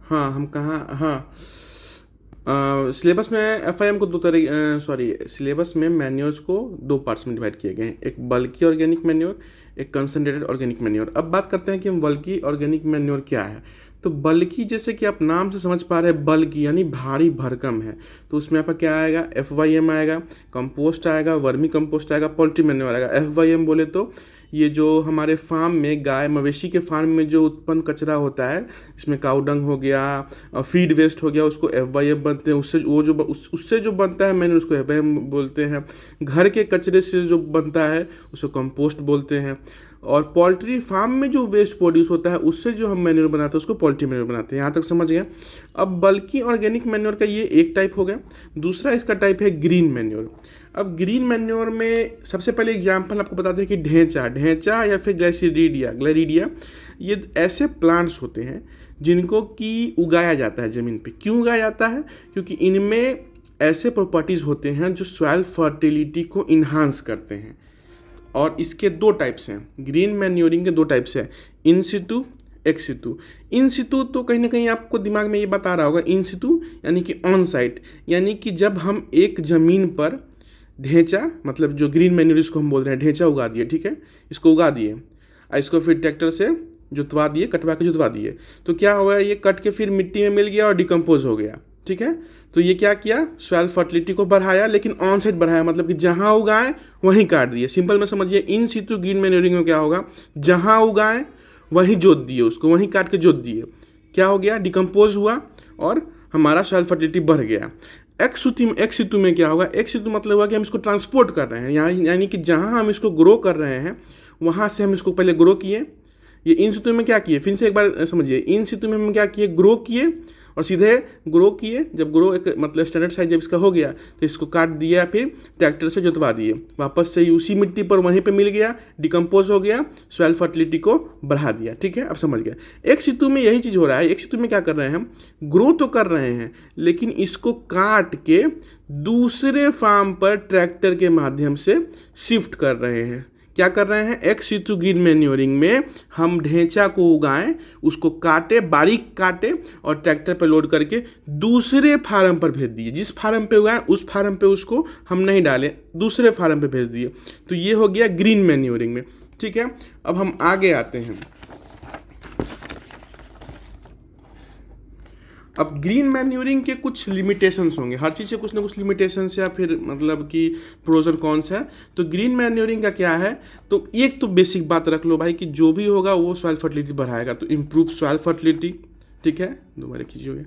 हाँ हम कहाँ, हाँ सिलेबस में एफआईएम को दो तरह, सॉरी सिलेबस में मैन्योर्स को दो पार्ट्स में डिवाइड किए गए हैं, एक बल्की ऑर्गेनिक मैन्योर, एक कंसनट्रेटेड ऑर्गेनिक मैन्योर। अब बात करते हैं कि बल्की ऑर्गेनिक मैन्योर क्या है। तो बल्की जैसे कि आप नाम से समझ पा रहे हैं, बल्की यानी भारी भरकम है, तो उसमें आपका क्या आएगा, एफवाईएम आएगा, कंपोस्ट आएगा, वर्मी कंपोस्ट आएगा, पोल्ट्री मैन्योर आएगा। एफवाईएम बोले तो ये जो हमारे फार्म में गाय मवेशी के फार्म में जो उत्पन्न कचरा होता है, इसमें काऊ डंग हो गया, फीड वेस्ट हो गया, उसको एफवाईएफ बनते हैं, उससे वो जो उससे जो बनता है मैंने उसको एफवाईएम बोलते हैं। घर के कचरे से जो बनता है उसको कंपोस्ट बोलते हैं। और पोल्ट्री फार्म में जो वेस्ट प्रोड्यूस होता है उससे जो हम मैन्योर बनाते हैं उसको पोल्ट्री मैन्योर बनाते हैं। यहाँ तक समझ गए। अब बल्कि ऑर्गेनिक मैन्योर का ये एक टाइप हो गया। दूसरा इसका टाइप है ग्रीन मैन्योर। अब ग्रीन मैन्योर में सबसे पहले एग्जांपल आपको बताते हैं कि ढेंचा ढेंचा या फिर ग्लैरिडिया ये ऐसे प्लांट्स होते हैं जिनको कि उगाया जाता है ज़मीन पे। क्यों उगाया जाता है? क्योंकि इनमें ऐसे प्रॉपर्टीज़ होते हैं जो सॉइल फर्टिलिटी को इन्हांस करते हैं। और इसके दो टाइप्स हैं, ग्रीन मैन्योरिंग के दो टाइप्स हैं, इन सितु, एक्स सितु। इन सितु तो कहीं ना कहीं आपको दिमाग में ये बता रहा होगा, इन सितु यानी कि ऑन साइट, यानी कि जब हम एक ज़मीन पर ढेंचा, मतलब जो ग्रीन मैन्योर इसको हम बोल रहे हैं, ढेंचा उगा दिए, ठीक है, इसको उगा दिए और इसको फिर ट्रैक्टर से जुतवा दिए, कटवा के जुतवा दिए, तो क्या हुआ, ये कट के फिर मिट्टी में मिल गया और डिकम्पोज हो गया, ठीक है। तो ये क्या किया, सॉइल फर्टिलिटी को बढ़ाया, लेकिन ऑन साइड बढ़ाया, मतलब कि जहाँ उगाए वहीं काट दिए। सिंपल में समझिए, इन सितु ग्रीन मैन्योरिंग में क्या होगा, जहाँ उगाए वहीं जोत दिए, उसको वहीं काट के जोत दिए, क्या हो गया, डिकम्पोज हुआ और हमारा सॉइल फर्टिलिटी बढ़ गया। एक्स सितु में क्या होगा, एक्स सितु मतलब हुआ कि हम इसको ट्रांसपोर्ट कर रहे हैं, यहाँ यानी कि जहाँ हम इसको ग्रो कर रहे हैं वहाँ से हम इसको पहले ग्रो किए। ये इन सितु में क्या किए, फिर से एक बार समझिए, इन सितु में हम क्या किए, ग्रो किए और सीधे ग्रो किए। जब ग्रो एक मतलब स्टैंडर्ड साइज जब इसका हो गया तो इसको काट दिया, फिर ट्रैक्टर से जुतवा दिए, वापस से उसी मिट्टी पर वहीं पे मिल गया, डिकम्पोज हो गया, सॉइल फर्टिलिटी को बढ़ा दिया, ठीक है। अब समझ गया। एक सितु में यही चीज़ हो रहा है। एक सितु में क्या कर रहे हैं हम, ग्रो तो कर रहे हैं लेकिन इसको काट के दूसरे फार्म पर ट्रैक्टर के माध्यम से शिफ्ट कर रहे हैं। क्या कर रहे हैं, एक्स सितु ग्रीन मैन्योरिंग में हम ढेंचा को उगाएं, उसको काटे, बारीक काटे और ट्रैक्टर पर लोड करके दूसरे फार्म पर भेज दिए। जिस फार्म पे उगाएं उस फार्म पे उसको हम नहीं डालें, दूसरे फार्म पे भेज दिए। तो ये हो गया ग्रीन मैन्योरिंग में, ठीक है। अब हम आगे आते हैं। अब ग्रीन मैन्योरिंग के कुछ लिमिटेशंस होंगे, हर चीज़ से कुछ ना कुछ लिमिटेशंस या फिर मतलब कि प्रोज और कॉन्स है। तो ग्रीन मैन्योरिंग का क्या है, तो एक तो बेसिक बात रख लो भाई कि जो भी होगा वो सॉइल फर्टिलिटी बढ़ाएगा, तो इम्प्रूव सॉइल फर्टिलिटी, ठीक है, दोबारा कीजिए।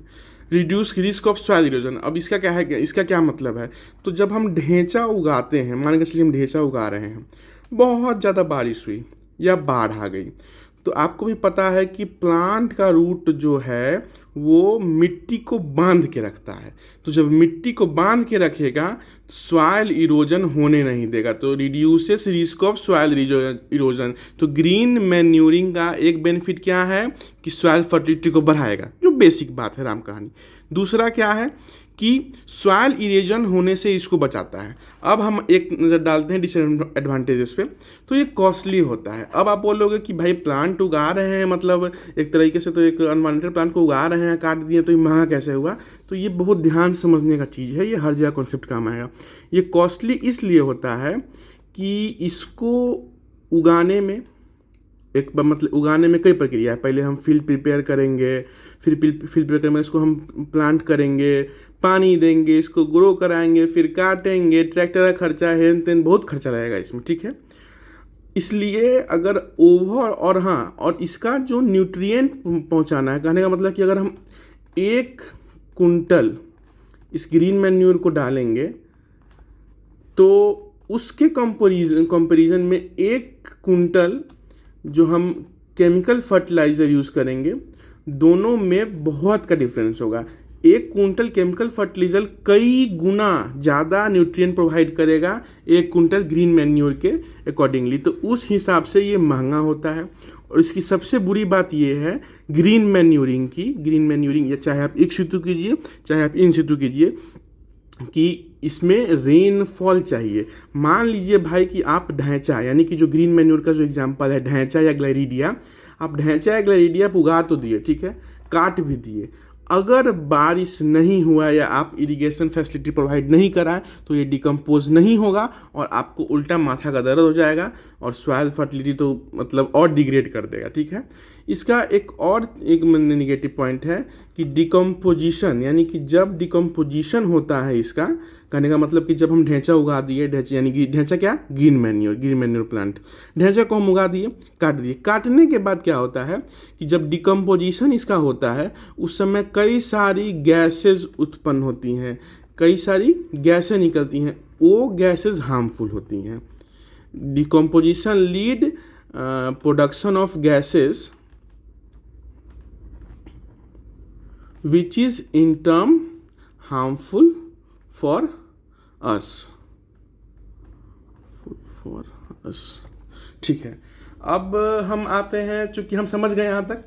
Reduce risk of soil erosion. अब इसका क्या है, इसका क्या मतलब है, तो जब हम ढेंचा उगाते हैं, मान के चलिए हम ढेंचा उगा रहे हैं, बहुत ज़्यादा बारिश हुई या बाढ़ आ गई, तो आपको भी पता है कि प्लांट का रूट जो है वो मिट्टी को बांध के रखता है। तो जब मिट्टी को बांध के रखेगा सॉइल इरोजन होने नहीं देगा, तो reduces risk of soil erosion. तो ग्रीन मैन्योरिंग का एक बेनिफिट क्या है कि सॉइल फर्टिलिटी को बढ़ाएगा, जो बेसिक बात है राम कहानी। दूसरा क्या है कि सॉइल इरोजन होने से इसको बचाता है। अब हम एक नज़र डालते हैं डिसएडवांटेजेस पे। तो ये कॉस्टली होता है। अब आप बोलोगे कि भाई प्लांट उगा रहे हैं, मतलब एक तरीके से तो एक अनवांटेड प्लांट को उगा रहे हैं, काट दिए, तो ये महंगा कैसे हुआ। तो ये बहुत ध्यान से समझने का चीज़ है, ये हर जगह कॉन्सेप्ट काम आएगा। ये कॉस्टली इसलिए होता है कि इसको उगाने में मतलब उगाने में कई प्रक्रिया है। पहले हम फील्ड प्रिपेयर करेंगे, फिर फील्ड प्रिपेयर करने में इसको हम प्लांट करेंगे, पानी देंगे, इसको ग्रो कराएंगे, फिर काटेंगे, ट्रैक्टर का खर्चा, हेन तेन बहुत खर्चा रहेगा इसमें, ठीक है। इसलिए अगर ओवर और हाँ, और इसका जो न्यूट्रिएंट पहुंचाना है, कहने का मतलब कि अगर हम 1 कुंटल इस ग्रीन मैन्योर को डालेंगे तो उसके कंपेरिजन में 1 कुंटल जो हम केमिकल फर्टिलाइज़र यूज़ करेंगे, दोनों में बहुत का डिफरेंस होगा। 1 कुंटल केमिकल फर्टिलाइजर कई गुना ज़्यादा न्यूट्रिएंट प्रोवाइड करेगा 1 कुंटल ग्रीन मैन्योर के अकॉर्डिंगली। तो उस हिसाब से ये महंगा होता है। और इसकी सबसे बुरी बात ये है ग्रीन मैन्योरिंग, या चाहे आप एक सितु कीजिए चाहे आप इन सितु कीजिए, कि इसमें रेनफॉल चाहिए। मान लीजिए भाई कि आप ढैंचा, यानी कि जो ग्रीन मैन्योर का जो एग्जांपल है ढैंचा या ग्लैरिडिया, आप ढैंचा या ग्लैरिडिया उगा तो दिए, ठीक है, काट भी दिए, अगर बारिश नहीं हुआ या आप इरिगेशन फैसिलिटी प्रोवाइड नहीं कराएं तो ये डिकम्पोज नहीं होगा और आपको उल्टा माथा का दर्द हो जाएगा और सॉइल फर्टिलिटी तो मतलब और डिग्रेड कर देगा, ठीक है। इसका एक नेगेटिव पॉइंट है कि डिकम्पोजिशन, यानी कि जब डिकम्पोजिशन होता है, इसका कहने का मतलब कि जब हम ढेंचा उगा दिए, ढेंचा यानी कि ढेंचा क्या, ग्रीन मैन्योर प्लांट, ढेंचा को हम उगा दिए, काट दिए, काटने के बाद क्या होता है कि जब डिकम्पोजिशन इसका होता है उस समय कई सारी गैसेस उत्पन्न होती हैं, कई सारी गैसें निकलती हैं, वो गैसेस हार्मफुल होती हैं। Decomposition lead production of gases which is in term harmful for us, ठीक है। अब हम आते हैं, चूंकि हम समझ गए यहाँ तक,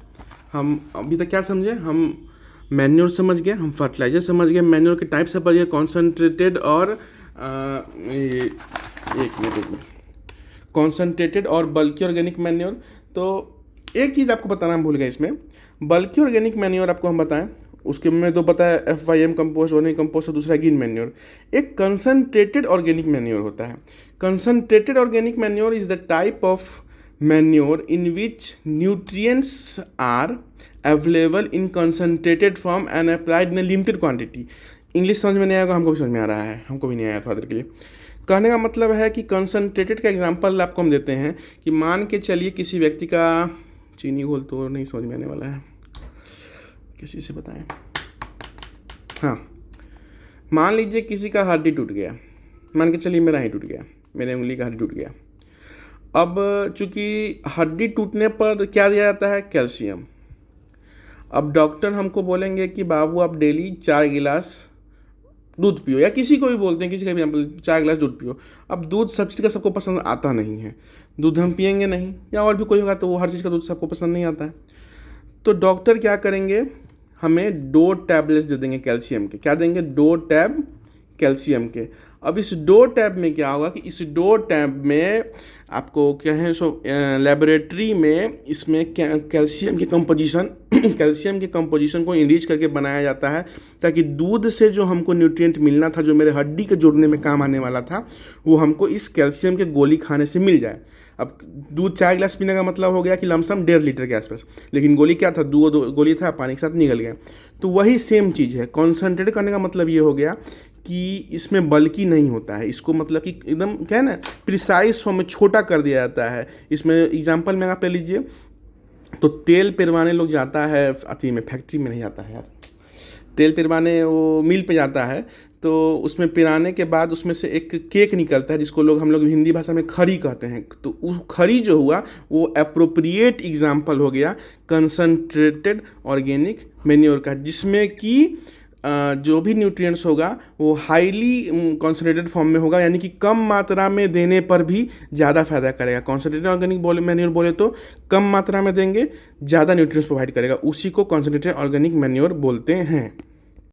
हम अभी तक क्या समझे, हम मैन्योर समझ गए, हम फर्टिलाइजर समझ गए, मैन्योर के टाइप समझ गए, कॉन्सेंट्रेटेड और कॉन्सेंट्रेटेड और बल्कि ऑर्गेनिक मैन्योर। तो एक चीज़ आपको बताना भूल गए, इसमें बल्कि ऑर्गेनिक मैन्योर आपको हम बताएं, उसके में तो पता है FYM कंपोस्ट, ऑर्गेनिक कंपोस्ट और दूसरा ग्रीन मैन्योर। एक कंसनट्रेटेड ऑर्गेनिक मैन्योर होता है। Concentrated organic manure is the type of manure in which nutrients are available in concentrated form and applied in limited quantity. English समझ में नहीं आएगा, हमको भी समझ में आ रहा है, हमको भी नहीं आया थोड़ा देर के लिए। कहने का मतलब है कि कंसनट्रेटेड का एग्जांपल आपको हम देते हैं कि मान के चलिए किसी व्यक्ति का, चीनी घोल तो नहीं समझ में आने वाला है, किसी से बताएं, हाँ, मान लीजिए किसी का हड्डी टूट गया, मान के चलिए मेरा ही टूट गया, मेरे उंगली का हड्डी टूट गया। अब चूंकि हड्डी टूटने पर क्या दिया जाता है, कैल्शियम। अब डॉक्टर हमको बोलेंगे कि बाबू आप डेली 4 गिलास दूध पियो, या किसी को भी बोलते हैं, किसी का भी एग्जाम्पल, 4 गिलास दूध पियो। अब दूध सब चीज़ का सबको पसंद आता नहीं है, दूध हम पियेंगे नहीं, या और भी कोई होगा तो वो हर चीज़ का दूध सबको पसंद नहीं आता है। तो डॉक्टर क्या करेंगे, हमें 2 टैबलेट्स दे देंगे कैल्शियम के। क्या देंगे, 2 टैब कैल्शियम के। अब इस 2 टैब में क्या होगा कि इस 2 टैब में आपको क्या है, लेबोरेटरी में इसमें कैल्शियम की कंपोजिशन को इंरीच करके बनाया जाता है, ताकि दूध से जो हमको न्यूट्रिएंट मिलना था, जो मेरे हड्डी के जोड़ने में काम आने वाला था, वो हमको इस कैल्शियम के गोली खाने से मिल जाए। अब दूध 4 गिलास पीने का मतलब हो गया कि लमसम 1.5 लीटर के आसपास, लेकिन गोली क्या था, 2 गोली था, पानी के साथ निकल गया। तो वही सेम चीज़ है। कॉन्सेंट्रेट करने का मतलब ये हो गया कि इसमें बल्कि नहीं होता है, इसको मतलब कि एकदम क्या है ना, प्रिसाइज फॉर्म में छोटा कर दिया जाता है। इसमें एग्जांपल में आप ले लीजिए, तो तेल पिरवाने लोग जाता है अति में, फैक्ट्री में नहीं जाता है यार, तेल पिरवाने वो मिल पे जाता है, तो उसमें पिराने के बाद उसमें से एक केक निकलता है, जिसको हम लोग हिंदी भाषा में खरी कहते हैं। तो वो खरी जो हुआ वो एप्रोप्रिएट एग्जाम्पल हो गया कंसनट्रेटेड ऑर्गेनिक मैन्योर का, जिसमें कि जो भी न्यूट्रिएंट्स होगा वो हाईली कॉन्सेंट्रेटेड फॉर्म में होगा, यानी कि कम मात्रा में देने पर भी ज़्यादा फायदा करेगा। कॉन्सेंट्रेटेड ऑर्गेनिक मैन्योर बोले तो कम मात्रा में देंगे, ज़्यादा न्यूट्रिएंट्स प्रोवाइड करेगा, उसी को कॉन्सेंट्रेटेड ऑर्गेनिक मैन्योर बोलते हैं।